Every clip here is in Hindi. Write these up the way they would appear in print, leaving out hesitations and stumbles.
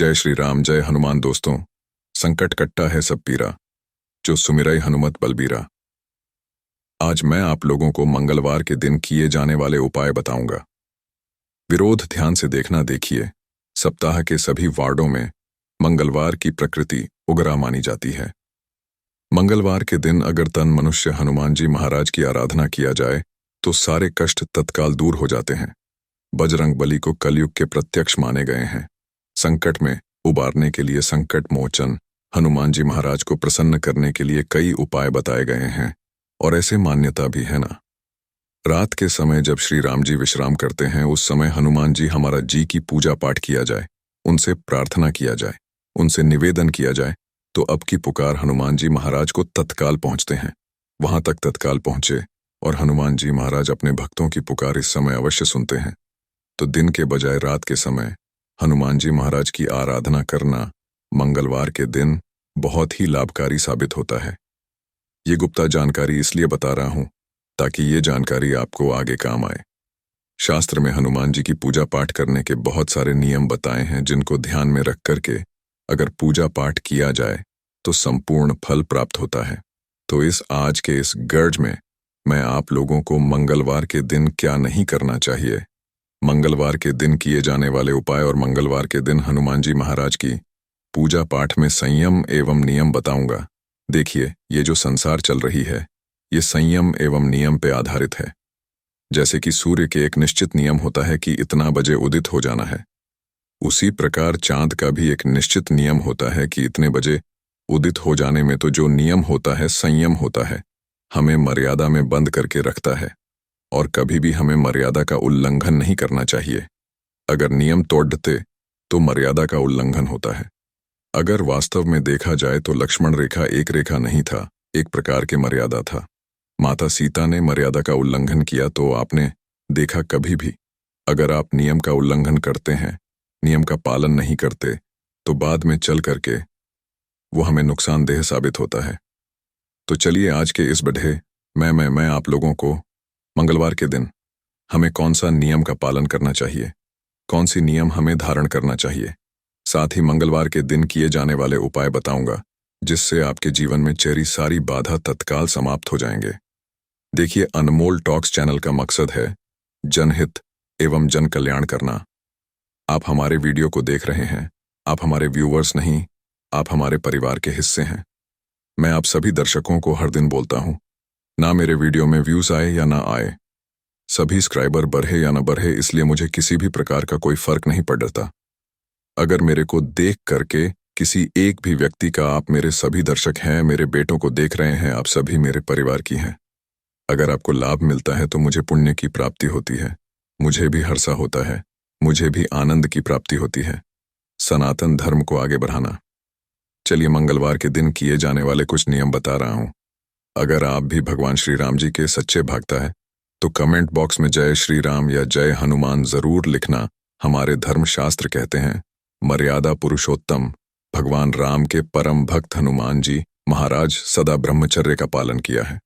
जय श्री राम जय हनुमान। दोस्तों, संकट कट्टा है सब पीरा, जो सुमिरै हनुमत बलबीरा। आज मैं आप लोगों को मंगलवार के दिन किए जाने वाले उपाय बताऊंगा। विरोध ध्यान से देखना। देखिए, सप्ताह के सभी वार्डों में मंगलवार की प्रकृति उग्रा मानी जाती है। मंगलवार के दिन अगर तन मनुष्य हनुमान जी महाराज की आराधना किया जाए तो सारे कष्ट तत्काल दूर हो जाते हैं। बजरंग बली को कलयुग के प्रत्यक्ष माने गए हैं। संकट में उबारने के लिए संकट मोचन हनुमान जी महाराज को प्रसन्न करने के लिए कई उपाय बताए गए हैं, और ऐसे मान्यता भी है ना। रात के समय जब श्री राम जी विश्राम करते हैं, उस समय हनुमान जी हमारा जी की पूजा पाठ किया जाए, उनसे प्रार्थना किया जाए, उनसे निवेदन किया जाए, तो अब की पुकार हनुमान जी महाराज को तत्काल पहुंचते हैं। वहां तक तत्काल पहुंचे और हनुमान जी महाराज अपने भक्तों की पुकार इस समय अवश्य सुनते हैं। तो दिन के बजाय रात के समय हनुमान जी महाराज की आराधना करना मंगलवार के दिन बहुत ही लाभकारी साबित होता है। ये गुप्ता जानकारी इसलिए बता रहा हूं ताकि ये जानकारी आपको आगे काम आए। शास्त्र में हनुमान जी की पूजा पाठ करने के बहुत सारे नियम बताए हैं, जिनको ध्यान में रख करके अगर पूजा पाठ किया जाए तो संपूर्ण फल प्राप्त होता है। तो आज के इस गर्ज में मैं आप लोगों को मंगलवार के दिन क्या नहीं करना चाहिए, मंगलवार के दिन किए जाने वाले उपाय और मंगलवार के दिन हनुमान जी महाराज की पूजा पाठ में संयम एवं नियम बताऊंगा। देखिए, ये जो संसार चल रही है, ये संयम एवं नियम पे आधारित है। जैसे कि सूर्य के एक निश्चित नियम होता है कि इतना बजे उदित हो जाना है, उसी प्रकार चांद का भी एक निश्चित नियम होता है कि इतने बजे उदित हो जाने में तो जो नियम होता है, संयम होता है, हमें मर्यादा में बंद करके रखता है, और कभी भी हमें मर्यादा का उल्लंघन नहीं करना चाहिए। अगर नियम तोड़ते तो मर्यादा का उल्लंघन होता है। अगर वास्तव में देखा जाए तो लक्ष्मण रेखा एक रेखा नहीं था, एक प्रकार के मर्यादा था। माता सीता ने मर्यादा का उल्लंघन किया तो आपने देखा कभी भी अगर आप नियम का उल्लंघन करते हैं, नियम का पालन नहीं करते, तो बाद में चल करके वो हमें नुकसानदेह साबित होता है। तो चलिए, आज के इस बढ़े मैं आप लोगों को मंगलवार के दिन हमें कौन सा नियम का पालन करना चाहिए, कौन सी नियम हमें धारण करना चाहिए, साथ ही मंगलवार के दिन किए जाने वाले उपाय बताऊंगा, जिससे आपके जीवन में चेरी सारी बाधा तत्काल समाप्त हो जाएंगे। देखिए, अनमोल टॉक्स चैनल का मकसद है जनहित एवं जन कल्याण करना। आप हमारे वीडियो को देख रहे हैं, आप हमारे व्यूअर्स नहीं, आप हमारे परिवार के हिस्से हैं। मैं आप सभी दर्शकों को हर दिन बोलता हूं, ना मेरे वीडियो में व्यूज आए या ना आए, सभी सब्सक्राइबर बढ़े या ना बढ़े, इसलिए मुझे किसी भी प्रकार का कोई फर्क नहीं पड़ता। अगर मेरे को देख करके किसी एक भी व्यक्ति का, आप मेरे सभी दर्शक हैं, मेरे बेटों को देख रहे हैं, आप सभी मेरे परिवार की हैं। अगर आपको लाभ मिलता है तो मुझे पुण्य की प्राप्ति होती है, मुझे भी हर्षा होता है, मुझे भी आनंद की प्राप्ति होती है। सनातन धर्म को आगे बढ़ाना। चलिए, मंगलवार के दिन किए जाने वाले कुछ नियम बता रहा हूं। अगर आप भी भगवान श्री राम जी के सच्चे भक्त हैं तो कमेंट बॉक्स में जय श्री राम या जय हनुमान जरूर लिखना। हमारे धर्मशास्त्र कहते हैं, मर्यादा पुरुषोत्तम भगवान राम के परम भक्त हनुमान जी महाराज सदा ब्रह्मचर्य का पालन किया है।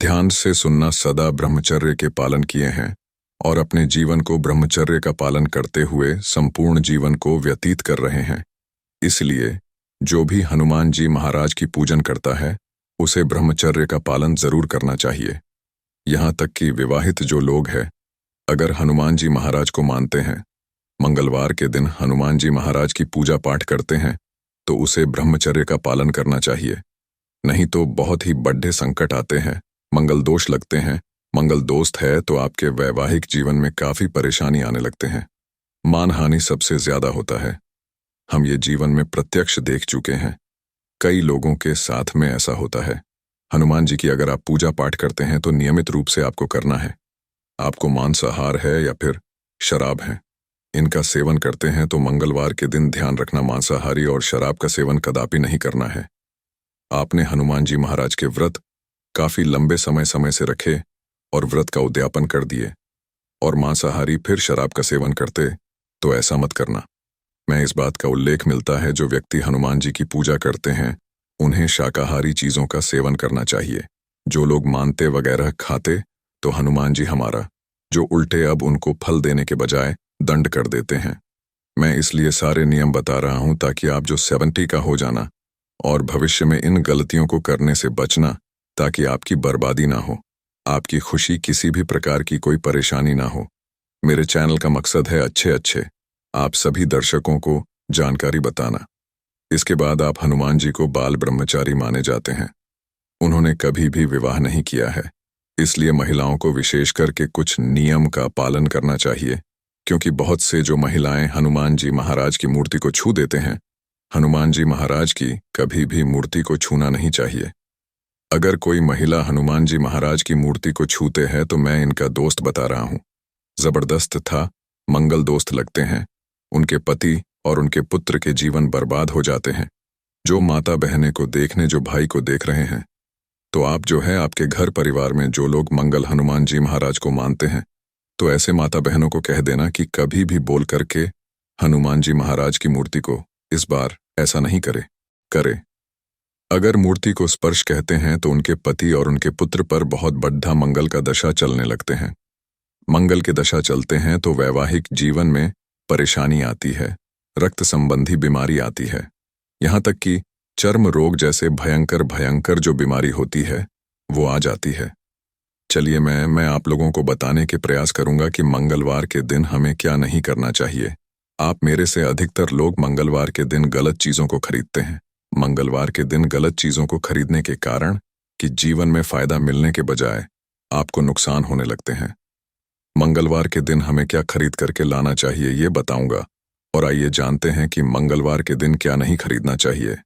ध्यान से सुनना, सदा ब्रह्मचर्य के पालन किए हैं और अपने जीवन को ब्रह्मचर्य का पालन करते हुए संपूर्ण जीवन को व्यतीत कर रहे हैं। इसलिए जो भी हनुमान जी महाराज की पूजन करता है उसे ब्रह्मचर्य का पालन जरूर करना चाहिए। यहाँ तक कि विवाहित जो लोग हैं, अगर हनुमान जी महाराज को मानते हैं, मंगलवार के दिन हनुमान जी महाराज की पूजा पाठ करते हैं, तो उसे ब्रह्मचर्य का पालन करना चाहिए। नहीं तो बहुत ही बड़े संकट आते हैं, मंगल दोष लगते हैं। मंगल दोस्त है तो आपके वैवाहिक जीवन में काफी परेशानी आने लगते हैं, मानहानि सबसे ज्यादा होता है। हम ये जीवन में प्रत्यक्ष देख चुके हैं, कई लोगों के साथ में ऐसा होता है। हनुमान जी की अगर आप पूजा पाठ करते हैं तो नियमित रूप से आपको करना है। आपको मांसाहार है या फिर शराब है, इनका सेवन करते हैं तो मंगलवार के दिन ध्यान रखना, मांसाहारी और शराब का सेवन कदापि नहीं करना है। आपने हनुमान जी महाराज के व्रत काफी लंबे समय से रखे और व्रत का उद्यापन कर दिए और मांसाहारी फिर शराब का सेवन करते, तो ऐसा मत करना। मैं इस बात का उल्लेख मिलता है, जो व्यक्ति हनुमान जी की पूजा करते हैं उन्हें शाकाहारी चीजों का सेवन करना चाहिए। जो लोग मानते वगैरह खाते तो हनुमान जी हमारा, जो उल्टे अब उनको फल देने के बजाय दंड कर देते हैं। मैं इसलिए सारे नियम बता रहा हूं ताकि आप जो 70 का हो जाना और भविष्य में इन गलतियों को करने से बचना, ताकि आपकी बर्बादी ना हो, आपकी खुशी किसी भी प्रकार की कोई परेशानी ना हो। मेरे चैनल का मकसद है अच्छे अच्छे आप सभी दर्शकों को जानकारी बताना। इसके बाद आप हनुमान जी को बाल ब्रह्मचारी माने जाते हैं। उन्होंने कभी भी विवाह नहीं किया है, इसलिए महिलाओं को विशेष करके कुछ नियम का पालन करना चाहिए, क्योंकि बहुत से जो महिलाएं हनुमान जी महाराज की मूर्ति को छू देते हैं, हनुमान जी महाराज की कभी भी मूर्ति को छूना नहीं चाहिए। अगर कोई महिला हनुमान जी महाराज की मूर्ति को छूते हैं तो मैं इनका दोस्त बता रहा हूं। जबरदस्त था, मंगल दोस्त लगते हैं। उनके पति और उनके पुत्र के जीवन बर्बाद हो जाते हैं। जो माता बहनें को देखने जो भाई को देख रहे हैं, तो आप जो है आपके घर परिवार में जो लोग मंगल हनुमान जी महाराज को मानते हैं, तो ऐसे माता बहनों को कह देना कि कभी भी बोल करके हनुमान जी महाराज की मूर्ति को इस बार ऐसा नहीं करे। अगर मूर्ति को स्पर्श कहते हैं तो उनके पति और उनके पुत्र पर बहुत बढ़ा मंगल का दशा चलने लगते हैं। मंगल के दशा चलते हैं तो वैवाहिक जीवन में परेशानी आती है, रक्त संबंधी बीमारी आती है, यहाँ तक कि चर्म रोग जैसे भयंकर जो बीमारी होती है वो आ जाती है। चलिए मैं आप लोगों को बताने के प्रयास करूंगा कि मंगलवार के दिन हमें क्या नहीं करना चाहिए। आप मेरे से अधिकतर लोग मंगलवार के दिन गलत चीजों को खरीदते हैं। मंगलवार के दिन गलत चीजों को खरीदने के कारण कि जीवन में फायदा मिलने के बजाय आपको नुकसान होने लगते हैं। मंगलवार के दिन हमें क्या खरीद करके लाना चाहिए ये बताऊंगा, और आइए जानते हैं कि मंगलवार के दिन क्या नहीं खरीदना चाहिए।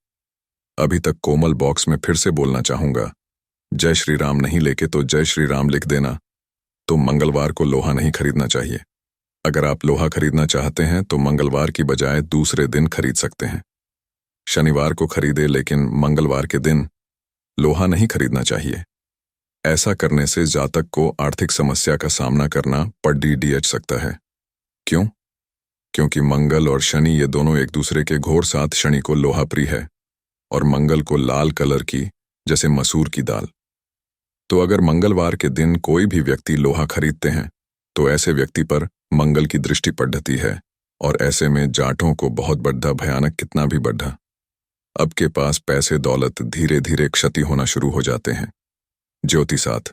अभी तक कोमल बॉक्स में फिर से बोलना चाहूंगा, जय श्री राम नहीं लेके तो जय श्री राम लिख देना। तो मंगलवार को लोहा नहीं खरीदना चाहिए। अगर आप लोहा खरीदना चाहते हैं तो मंगलवार की बजाय दूसरे दिन खरीद सकते हैं। शनिवार को खरीदे, लेकिन मंगलवार के दिन लोहा नहीं खरीदना चाहिए। ऐसा करने से जातक को आर्थिक समस्या का सामना करना पड़ सकता है। क्यों? क्योंकि मंगल और शनि ये दोनों एक दूसरे के घोर साथ। शनि को लोहा प्रिय है और मंगल को लाल कलर की, जैसे मसूर की दाल। तो अगर मंगलवार के दिन कोई भी व्यक्ति लोहा खरीदते हैं तो ऐसे व्यक्ति पर मंगल की दृष्टि पड़ती है, और ऐसे में जाटों को बहुत बढ़ा, भयानक कितना भी बढ़ा, अब के पास पैसे दौलत धीरे धीरे क्षति होना शुरू हो जाते हैं। ज्योतिषात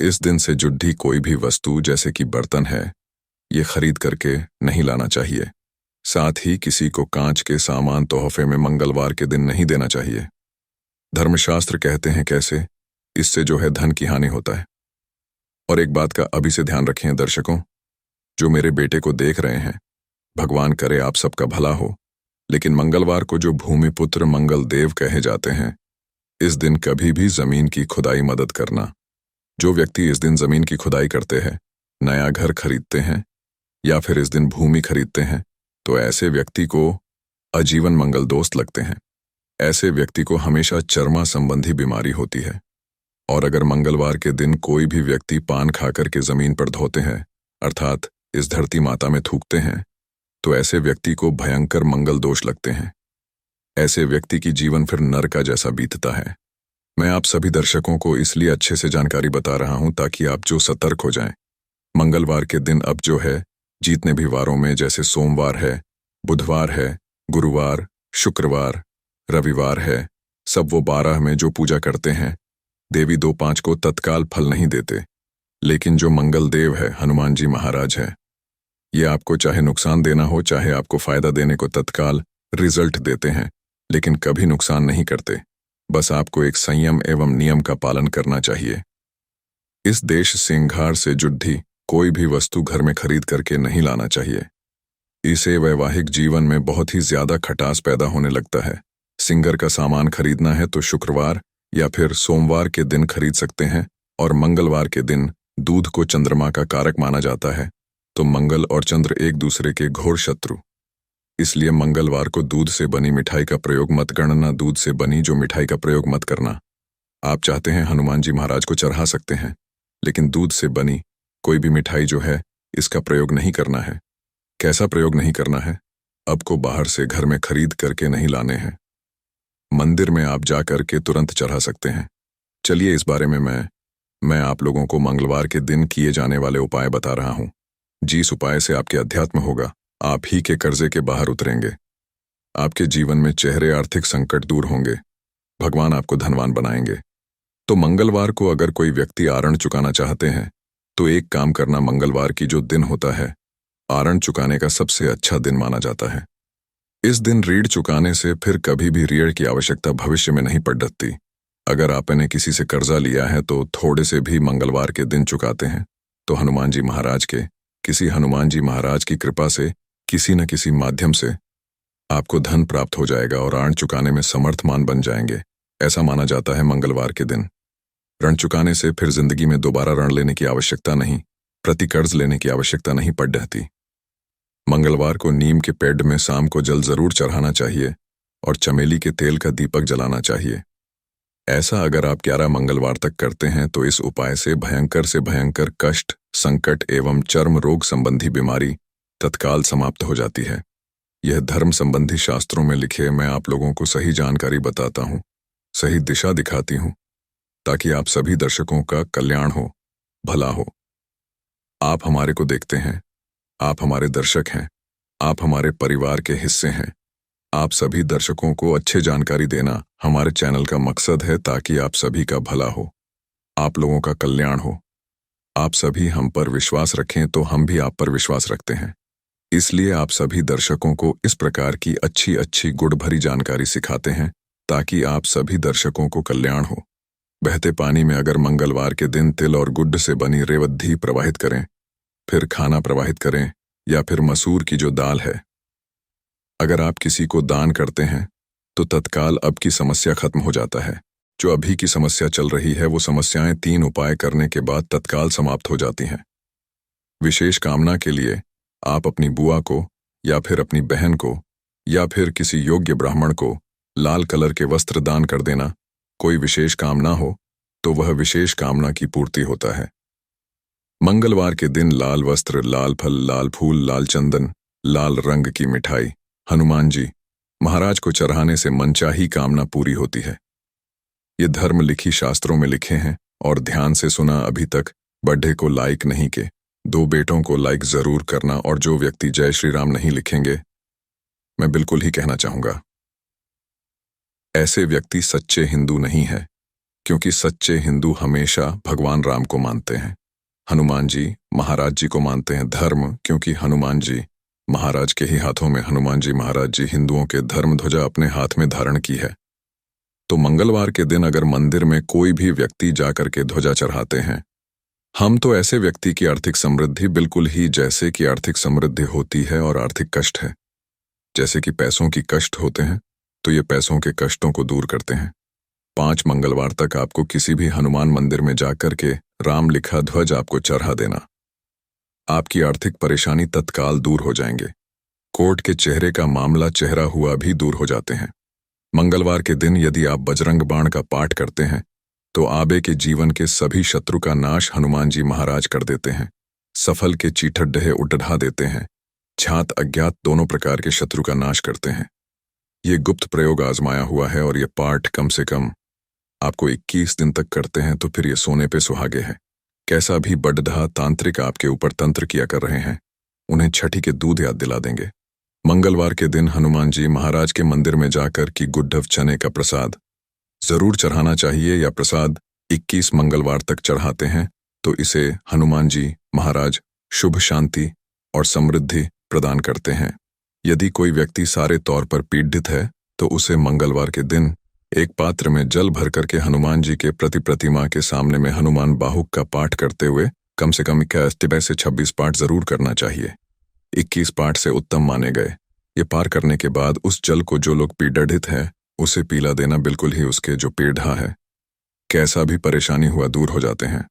इस दिन से जुड्ढी कोई भी वस्तु जैसे कि बर्तन है, ये खरीद करके नहीं लाना चाहिए। साथ ही किसी को कांच के सामान तोहफे में मंगलवार के दिन नहीं देना चाहिए। धर्मशास्त्र कहते हैं कैसे, इससे जो है धन की हानि होता है। और एक बात का अभी से ध्यान रखें दर्शकों, जो मेरे बेटे को देख रहे हैं, भगवान करे आप सबका भला हो, लेकिन मंगलवार को जो भूमिपुत्र मंगल देव कहे जाते हैं, इस दिन कभी भी जमीन की खुदाई मदद करना। जो व्यक्ति इस दिन जमीन की खुदाई करते हैं, नया घर खरीदते हैं या फिर इस दिन भूमि खरीदते हैं, तो ऐसे व्यक्ति को आजीवन मंगल दोस्त लगते हैं। ऐसे व्यक्ति को हमेशा चर्मा संबंधी बीमारी होती है। और अगर मंगलवार के दिन कोई भी व्यक्ति पान खाकर के जमीन पर धोते हैं, अर्थात इस धरती माता में थूकते हैं, तो ऐसे व्यक्ति को भयंकर मंगल दोष लगते हैं। ऐसे व्यक्ति की जीवन फिर नरका जैसा बीतता है। मैं आप सभी दर्शकों को इसलिए अच्छे से जानकारी बता रहा हूं ताकि आप जो सतर्क हो जाएं। मंगलवार के दिन अब जो है, जितने भी वारों में, जैसे सोमवार है, बुधवार है, गुरुवार, शुक्रवार, रविवार है, सब वो 12 में जो पूजा करते हैं, देवी 2-5 को तत्काल फल नहीं देते। लेकिन जो मंगल देव है, हनुमान जी महाराज है, ये आपको चाहे नुकसान देना हो चाहे आपको फायदा देने को तत्काल रिजल्ट देते हैं, लेकिन कभी नुकसान नहीं करते। बस आपको एक संयम एवं नियम का पालन करना चाहिए। इस देश सिंघार से जुड्ढी कोई भी वस्तु घर में खरीद करके नहीं लाना चाहिए। इसे वैवाहिक जीवन में बहुत ही ज्यादा खटास पैदा होने लगता है। सिंगर का सामान खरीदना है तो शुक्रवार या फिर सोमवार के दिन खरीद सकते हैं, और मंगलवार के दिन दूध को चंद्रमा का कारक माना जाता है, तो मंगल और चंद्र एक दूसरे के घोर शत्रु। इसलिए मंगलवार को दूध से बनी मिठाई का प्रयोग मत करना। दूध से बनी जो मिठाई का प्रयोग मत करना। आप चाहते हैं हनुमान जी महाराज को चढ़ा सकते हैं, लेकिन दूध से बनी कोई भी मिठाई जो है, इसका प्रयोग नहीं करना है। कैसा प्रयोग नहीं करना है? अब को बाहर से घर में खरीद करके नहीं लाने हैं। मंदिर में आप जा करके तुरंत चढ़ा सकते हैं। चलिए इस बारे में मैं आप लोगों को मंगलवार के दिन किए जाने वाले उपाय बता रहा हूं। जिस उपाय से आपके अध्यात्म होगा, आप ही के कर्जे के बाहर उतरेंगे। आपके जीवन में चेहरे आर्थिक संकट दूर होंगे। भगवान आपको धनवान बनाएंगे। तो मंगलवार को अगर कोई व्यक्ति आरण चुकाना चाहते हैं तो एक काम करना, मंगलवार की जो दिन होता है आरण चुकाने का सबसे अच्छा दिन माना जाता है। इस दिन ऋण चुकाने से फिर कभी भी ऋण की आवश्यकता भविष्य में नहीं पड़ती। अगर आपने किसी से कर्जा लिया है तो थोड़े से भी मंगलवार के दिन चुकाते हैं तो हनुमान जी महाराज की कृपा से किसी न किसी माध्यम से आपको धन प्राप्त हो जाएगा और ऋण चुकाने में समर्थमान बन जाएंगे। ऐसा माना जाता है मंगलवार के दिन ऋण चुकाने से फिर जिंदगी में दोबारा ऋण लेने की आवश्यकता नहीं, प्रतिकर्ज लेने की आवश्यकता नहीं पड़ती। मंगलवार को नीम के पेड़ में शाम को जल जरूर चढ़ाना चाहिए और चमेली के तेल का दीपक जलाना चाहिए। ऐसा अगर आप 11 मंगलवार तक करते हैं तो इस उपाय से भयंकर कष्ट, संकट एवं चर्म रोग संबंधी बीमारी तत्काल समाप्त हो जाती है। यह धर्म संबंधी शास्त्रों में लिखे मैं आप लोगों को सही जानकारी बताता हूँ, सही दिशा दिखाती हूँ, ताकि आप सभी दर्शकों का कल्याण हो, भला हो। आप हमारे को देखते हैं, आप हमारे दर्शक हैं, आप हमारे परिवार के हिस्से हैं। आप सभी दर्शकों को अच्छे जानकारी देना हमारे चैनल का मकसद है, ताकि आप सभी का भला हो, आप लोगों का कल्याण हो। आप सभी हम पर विश्वास रखें तो हम भी आप पर विश्वास रखते हैं। इसलिए आप सभी दर्शकों को इस प्रकार की अच्छी गुड़ भरी जानकारी सिखाते हैं ताकि आप सभी दर्शकों को कल्याण हो। बहते पानी में अगर मंगलवार के दिन तिल और गुड़ से बनी रेवद्धि प्रवाहित करें, फिर खाना प्रवाहित करें, या फिर मसूर की जो दाल है, अगर आप किसी को दान करते हैं तो तत्काल अब की समस्या खत्म हो जाता है। जो अभी की समस्या चल रही है वो समस्याएं 3 उपाय करने के बाद तत्काल समाप्त हो जाती हैं। विशेष कामना के लिए आप अपनी बुआ को या फिर अपनी बहन को या फिर किसी योग्य ब्राह्मण को लाल कलर के वस्त्र दान कर देना। कोई विशेष कामना हो तो वह विशेष कामना की पूर्ति होता है। मंगलवार के दिन लाल वस्त्र, लाल फल, लाल फूल, लाल चंदन, लाल रंग की मिठाई हनुमान जी महाराज को चढ़ाने से मनचाही कामना पूरी होती है। ये धर्म लिखी शास्त्रों में लिखे हैं और ध्यान से सुना। अभी तक बड्ढे को लाइक नहीं के 2 बेटों को लाइक जरूर करना, और जो व्यक्ति जय श्री राम नहीं लिखेंगे, मैं बिल्कुल ही कहना चाहूंगा ऐसे व्यक्ति सच्चे हिंदू नहीं है, क्योंकि सच्चे हिंदू हमेशा भगवान राम को मानते हैं, हनुमान जी महाराज जी को मानते हैं। धर्म, क्योंकि हनुमान जी महाराज के ही हाथों में हनुमान जी महाराज जी हिंदुओं के धर्म ध्वजा अपने हाथ में धारण की है। तो मंगलवार के दिन अगर मंदिर में कोई भी व्यक्ति जाकर के ध्वजा चढ़ाते हैं, हम तो ऐसे व्यक्ति की आर्थिक समृद्धि बिल्कुल ही जैसे कि आर्थिक समृद्धि होती है और आर्थिक कष्ट है, जैसे कि पैसों की कष्ट होते हैं, तो ये पैसों के कष्टों को दूर करते हैं। 5 मंगलवार तक आपको किसी भी हनुमान मंदिर में जाकर के राम लिखा ध्वज आपको चढ़ा देना। आपकी आर्थिक परेशानी तत्काल दूर हो जाएंगे। कोर्ट के चेहरे का मामला चेहरा हुआ भी दूर हो जाते हैं। मंगलवार के दिन यदि आप बजरंग बाण का पाठ करते हैं तो आबे के जीवन के सभी शत्रु का नाश हनुमान जी महाराज कर देते हैं। सफल के चीठड्ढे उठा देते हैं। छात अज्ञात दोनों प्रकार के शत्रु का नाश करते हैं। ये गुप्त प्रयोग आजमाया हुआ है और ये पाठ कम से कम आपको 21 दिन तक करते हैं तो फिर ये सोने पे सुहागे है। कैसा भी बड्ढा तांत्रिक आपके ऊपर तंत्र किया कर रहे हैं, उन्हें छठी के दूध याद दिला देंगे। मंगलवार के दिन हनुमान जी महाराज के मंदिर में जाकर की गुड्ढव चने का प्रसाद जरूर चढ़ाना चाहिए, या प्रसाद 21 मंगलवार तक चढ़ाते हैं तो इसे हनुमान जी महाराज शुभ शांति और समृद्धि प्रदान करते हैं। यदि कोई व्यक्ति सारे तौर पर पीड़ित है तो उसे मंगलवार के दिन एक पात्र में जल भर करके हनुमान जी के प्रतिमा के सामने में हनुमान बाहुक का पाठ करते हुए कम से कम 21 से 26 पाठ जरूर करना चाहिए। 21 पाठ से उत्तम माने गए। ये पार करने के बाद उस जल को जो लोग पीड़ित है उसे पीला देना, बिल्कुल ही उसके जो पीड़ा है, कैसा भी परेशानी हुआ, दूर हो जाते हैं।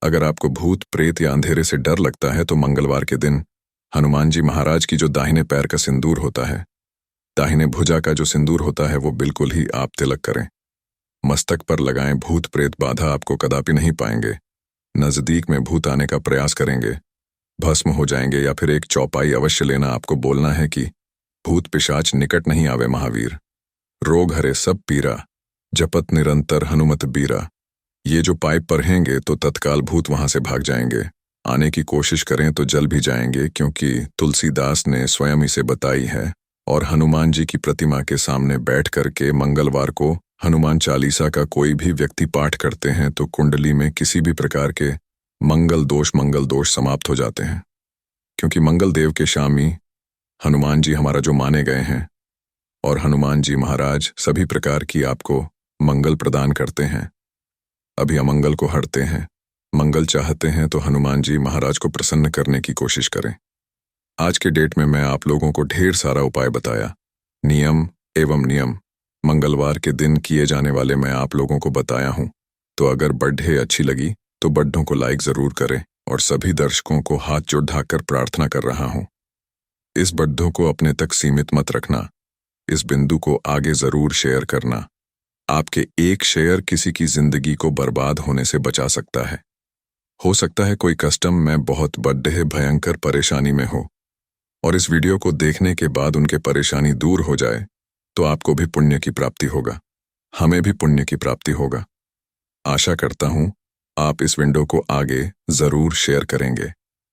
अगर आपको भूत प्रेत या अंधेरे से डर लगता है तो मंगलवार के दिन हनुमान जी महाराज की जो दाहिने पैर का सिंदूर होता है, दाहिने भुजा का जो सिंदूर होता है, वो बिल्कुल ही आप तिलक करें, मस्तक पर लगाएं। भूत प्रेत बाधा आपको कदापि नहीं पाएंगे। नजदीक में भूत आने का प्रयास करेंगे, भस्म हो जाएंगे। या फिर एक चौपाई अवश्य लेना। आपको बोलना है कि भूत पिशाच निकट नहीं आवे महावीर, रोग हरे सब पीरा, जपत निरंतर हनुमत बीरा। ये जो पाइप पढ़ेंगे तो तत्काल भूत वहां से भाग जाएंगे। आने की कोशिश करें तो जल भी जाएंगे, क्योंकि तुलसीदास ने स्वयं इसे बताई है। और हनुमान जी की प्रतिमा के सामने बैठ करके मंगलवार को हनुमान चालीसा का कोई भी व्यक्ति पाठ करते हैं तो कुंडली में किसी भी प्रकार के मंगल दोष समाप्त हो जाते हैं, क्योंकि मंगल देव के स्वामी हनुमान जी हमारा जो माने गए हैं, और हनुमान जी महाराज सभी प्रकार की आपको मंगल प्रदान करते हैं, अभी अमंगल को हरते हैं। मंगल चाहते हैं तो हनुमान जी महाराज को प्रसन्न करने की कोशिश करें। आज के डेट में मैं आप लोगों को ढेर सारा उपाय बताया, नियम एवं नियम मंगलवार के दिन किए जाने वाले मैं आप लोगों को बताया हूं। तो अगर बर्थडे अच्छी लगी तो बड्ढों को लाइक जरूर करें, और सभी दर्शकों को हाथ जोड़ ढाकर प्रार्थना कर रहा हूं, इस बड्ढों को अपने तक सीमित मत रखना, इस बिंदु को आगे जरूर शेयर करना। आपके एक शेयर किसी की जिंदगी को बर्बाद होने से बचा सकता है। हो सकता है कोई कस्टम में बहुत बड्ढे भयंकर परेशानी में हो, और इस वीडियो को देखने के बाद उनके परेशानी दूर हो जाए तो आपको भी पुण्य की प्राप्ति होगा, हमें भी पुण्य की प्राप्ति होगा। आशा करता हूं आप इस विंडो को आगे जरूर शेयर करेंगे।